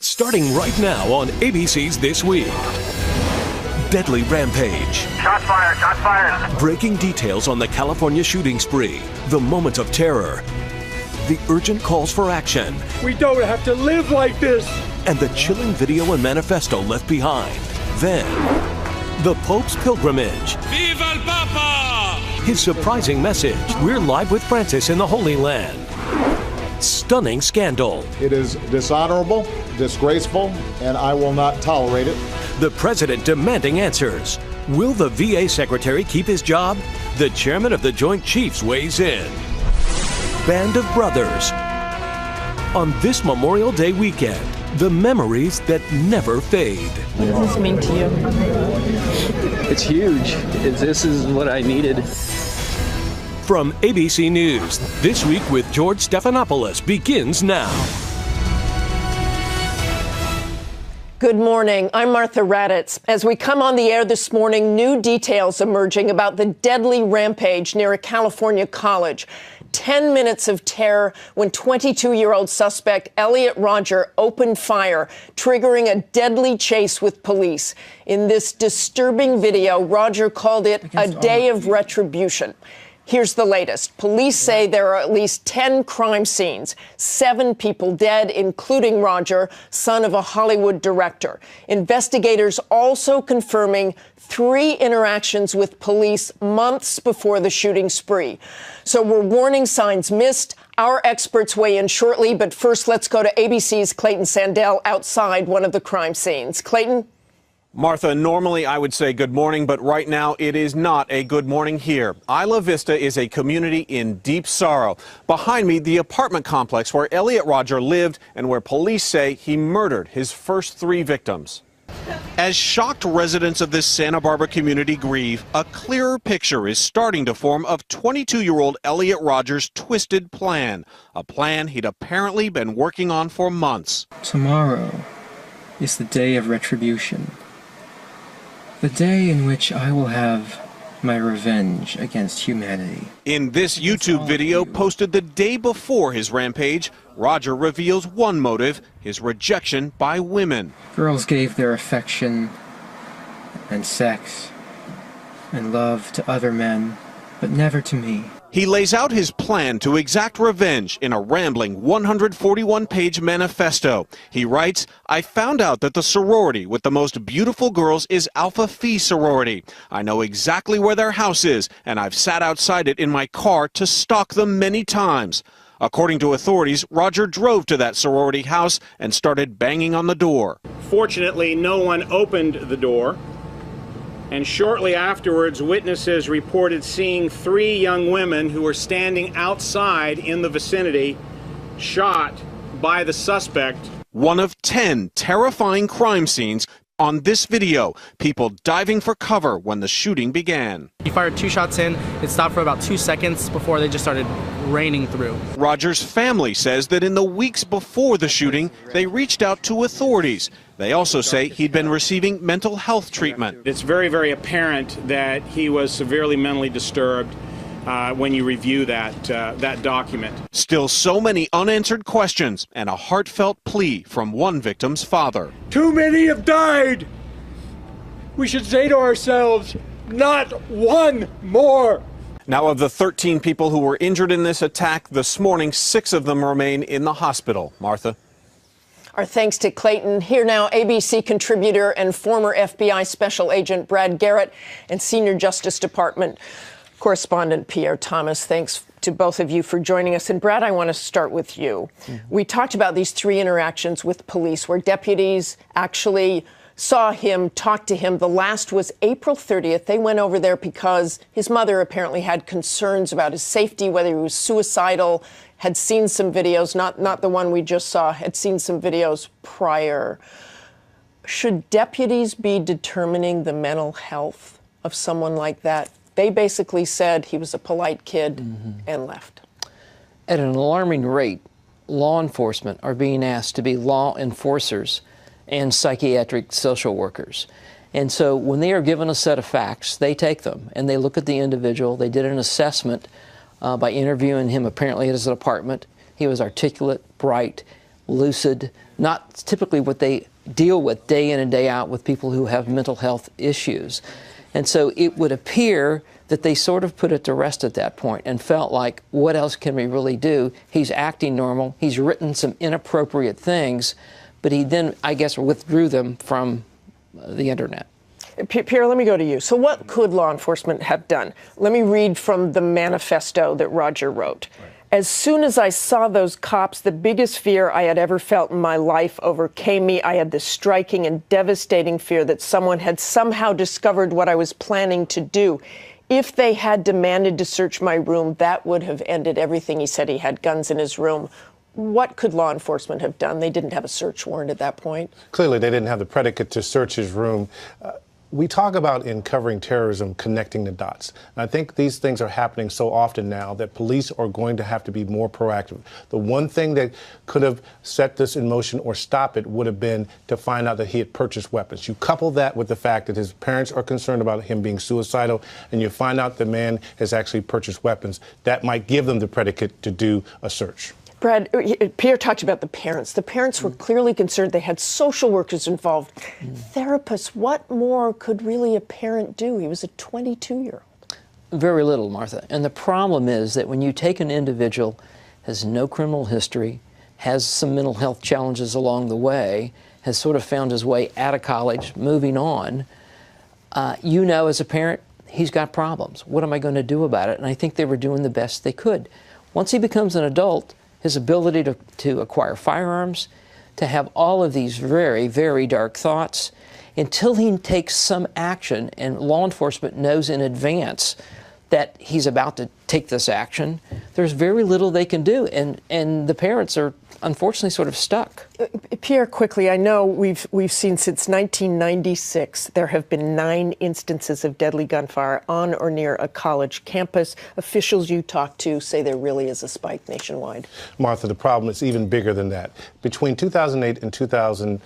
Starting right now on ABC's This Week. Deadly rampage. Shots fired, shots fired. Breaking details on the California shooting spree. The moments of terror. The urgent calls for action. We don't have to live like this. And the chilling video and manifesto left behind. Then, the Pope's pilgrimage. Viva el Papa! His surprising message. We're live with Francis in the Holy Land. Stunning scandal. It is dishonorable, disgraceful, and I will not tolerate it. The president demanding answers. Will the VA secretary keep his job? The chairman of the Joint Chiefs weighs in. Band of Brothers. On this Memorial Day weekend, the memories that never fade. What does this mean to you? It's huge. This is what I needed. From ABC News, This Week with George Stephanopoulos begins now. Good morning. I'm Martha Raddatz. As we come on the air this morning, new details emerging about the deadly rampage near a California college. 10 minutes of terror when 22-year-old suspect Elliot Rodger opened fire, triggering a deadly chase with police. In this disturbing video, Rodger called it a day of retribution. Here's the latest. Police say there are at least 10 crime scenes, 7 people dead, including Rodger, son of a Hollywood director. Investigators also confirming 3 interactions with police months before the shooting spree. So were warning signs missed? Our experts weigh in shortly, but first let's go to ABC's Clayton Sandell outside one of the crime scenes. Clayton? Martha, normally I would say good morning, but right now it is not a good morning here. Isla Vista is a community in deep sorrow. Behind me, the apartment complex where Elliot Rodger lived and where police say he murdered his first 3 victims. As shocked residents of this Santa Barbara community grieve, a clearer picture is starting to form of 22-year-old Elliot Rodger's twisted plan, a plan he'd apparently been working on for months. Tomorrow is the day of retribution. The day in which I will have my revenge against humanity. In this YouTube video posted the day before his rampage, Rodger reveals one motive, his rejection by women. Girls gave their affection and sex and love to other men, but never to me. He lays out his plan to exact revenge in a rambling 141-page manifesto. He writes, I found out that the sorority with the most beautiful girls is Alpha Phi sorority. I know exactly where their house is, and I've sat outside it in my car to stalk them many times. According to authorities, Rodger drove to that sorority house and started banging on the door. Fortunately, no one opened the door. And shortly afterwards, witnesses reported seeing 3 young women who were standing outside in the vicinity, shot by the suspect. One of 10 terrifying crime scenes on this video, people diving for cover when the shooting began. He fired 2 shots in. It stopped for about 2 seconds before they just started raining through. Rodger's family says that in the weeks before the shooting, they reached out to authorities. They also say he'd been receiving mental health treatment. It's very, very apparent that he was severely mentally disturbed when you review that document. Still so many unanswered questions and a heartfelt plea from one victim's father. Too many have died. We should say to ourselves, not one more. Now, of the 13 people who were injured in this attack this morning, 6 of them remain in the hospital. Martha? Our thanks to Clayton. Here now, ABC contributor and former FBI Special Agent Brad Garrett and Senior Justice Department Correspondent Pierre Thomas. Thanks to both of you for joining us. And Brad, I want to start with you. We talked about these 3 interactions with police where deputies actually saw him, talked to him. The last was April 30th. They went over there because his mother apparently had concerns about his safety, whether he was suicidal, had seen some videos, not the one we just saw, had seen some videos prior. Should deputies be determining the mental health of someone like that? They basically said he was a polite kid and left. At an alarming rate, law enforcement are being asked to be law enforcers and psychiatric social workers. And so when they are given a set of facts, they take them and they look at the individual. They did an assessment by interviewing him apparently at his apartment. He was articulate, bright, lucid, not typically what they deal with day in and day out with people who have mental health issues. And so it would appear that they sort of put it to rest at that point and felt like, what else can we really do? He's acting normal. He's written some inappropriate things, but he then, I guess, withdrew them from the internet. Pierre, let me go to you. So what could law enforcement have done? Let me read from the manifesto that Roger wrote. Right. As soon as I saw those cops, the biggest fear I had ever felt in my life overcame me. I had this striking and devastating fear that someone had somehow discovered what I was planning to do. If they had demanded to search my room, that would have ended everything. He said he had guns in his room. What could law enforcement have done? They didn't have a search warrant at that point. Clearly, they didn't have the predicate to search his room. We talk about in covering terrorism, connecting the dots. And I think these things are happening so often now that police are going to have to be more proactive. The one thing that could have set this in motion or stop it would have been to find out that he had purchased weapons. You couple that with the fact that his parents are concerned about him being suicidal, and you find out the man has actually purchased weapons, that might give them the predicate to do a search. Brad, Pierre talked about the parents. The parents were clearly concerned. They had social workers involved, therapists. What more could really a parent do? He was a 22-year-old. Very little, Martha. And the problem is that when you take an individual has no criminal history, has some mental health challenges along the way, has sort of found his way out of college, moving on, you know as a parent, he's got problems. What am I going to do about it? And I think they were doing the best they could. Once he becomes an adult, his ability to acquire firearms, to have all of these very, very dark thoughts, until he takes some action and law enforcement knows in advance that he's about to take this action, there's very little they can do. And the parents are unfortunately sort of stuck. Pierre, quickly, I know we've seen since 1996 there have been 9 instances of deadly gunfire on or near a college campus. Officials you talk to say there really is a spike nationwide. Martha, the problem is even bigger than that. Between 2008 and 2000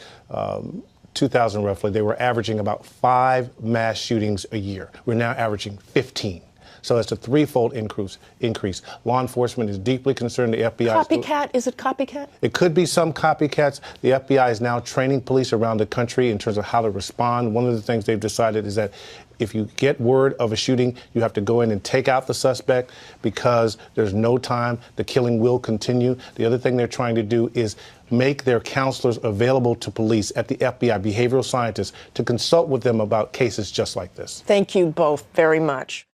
roughly, they were averaging about 5 mass shootings a year. We're now averaging 15. So it's a threefold increase. Law enforcement is deeply concerned. The FBI Copycat? Is it copycat? It could be some copycats. The FBI is now training police around the country in terms of how to respond. One of the things they've decided is that if you get word of a shooting, you have to go in and take out the suspect because there's no time. The killing will continue. The other thing they're trying to do is make their counselors available to police at the FBI, behavioral scientists, to consult with them about cases just like this. Thank you both very much.